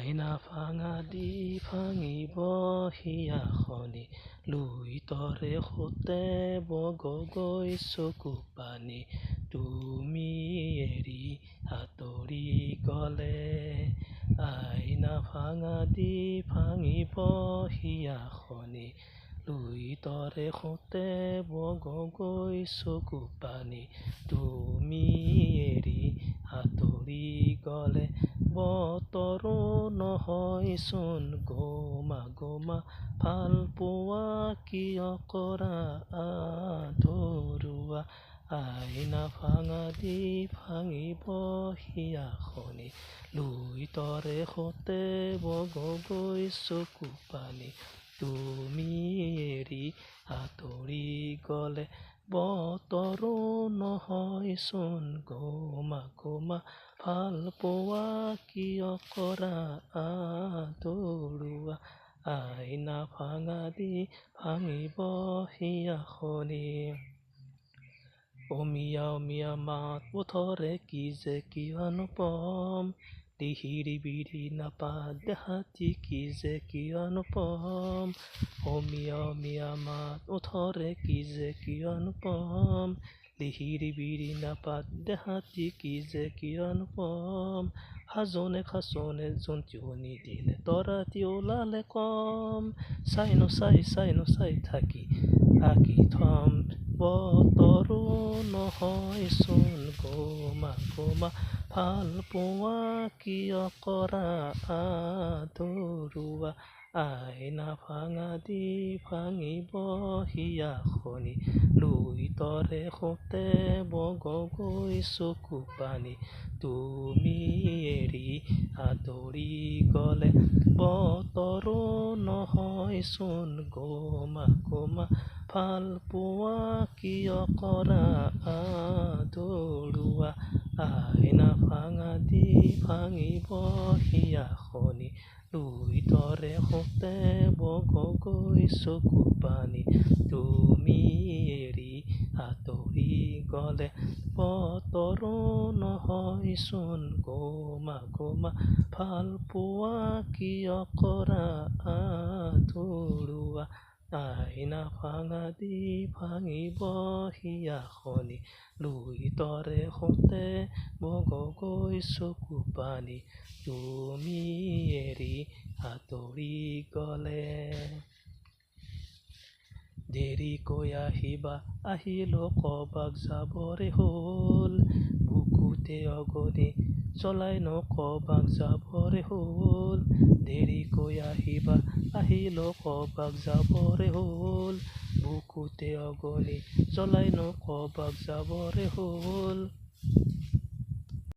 আইনা ভাঙা দি ভাঙিব হিয়াখনি লুই তৰে সোতে বগগৈ চকু পানী তুমি এৰি আঁতৰি গলে। আইনা ভাঙা দি ভাঙিব হিয়াখনি লুই তৰে সোতে বগগৈ চকু পানী তুমি এৰি আঁতৰি গলে। বতৰো নহয় চোন গোমা গোমা ভাল পোৱা কিয় কৰা আধৰুৱা। আইনা ভাঙা দি ভাঙিব হিয়াখনি লুই তৰে সোতে বগগৈ চকু পানী তুমি এৰি আঁতৰি গলে। বতৰো নহয় চোন গোমা গোমা ভাল পোৱা কিয় কৰা আধৰুৱা। আইনা ভাঙা দি ভাঙিব হিয়াখনি অমিয়া অমিয়া মাত ওঠৰে কি যে কিয়নো পম লিহিৰি বিৰি নাপাত দেহাতি কি যে কিয়নো পম। অমিয়া অমিয়া মাত ওঠৰে কি যে কিয়নো পম লিহিৰি বিৰি নাপাত দেহাতি কি যে কিয়নো পম। সাজোনে খাচোনে জন্তুনি দিলে তৰাতি ওলালে কম চাই চাই থাকি আঁকি থম। বতৰো নহয় চোন গোমা গোমা ভাল পোৱা কিয় কৰা আধৰুৱা। আইনা ভাঙা দি ভাঙিব হিয়াখনি লুই তৰে সোতে বগগৈ চকু পানী তুমি এৰি আঁতৰি গলে। বতৰো নহয় চোন গোমা গোমা ভাল পোৱা কিয় কৰা আধৰুৱা। আইনা ভাঙা দি ভাঙিব হিয়াখনি লুই তৰে সোতে বগগৈ চকু পানী তুমি এৰি আঁতৰি গলে। বতৰো নহয় চোন গোমা গোমা ভাল পোৱা কিয় কৰা আধৰুৱা। আইনা ভাঙা দি ভাঙিব হিয়াখনি লুই তৰে সোতে বগগৈ চকু পানী তুমি এৰি আঁতৰি গলে। দেৰিকৈ আহিবা আহিলো কবাক যাবৰে হ'ল বুকুতে অগনি জ্বলাইনো কবাক যাবৰে হ'ল। দেৰিকৈ আহিবা আহিলো কবাক যাবৰে হ'ল বুকুতে অগনি জ্বলাইনো কবাক যাবৰে হ'ল।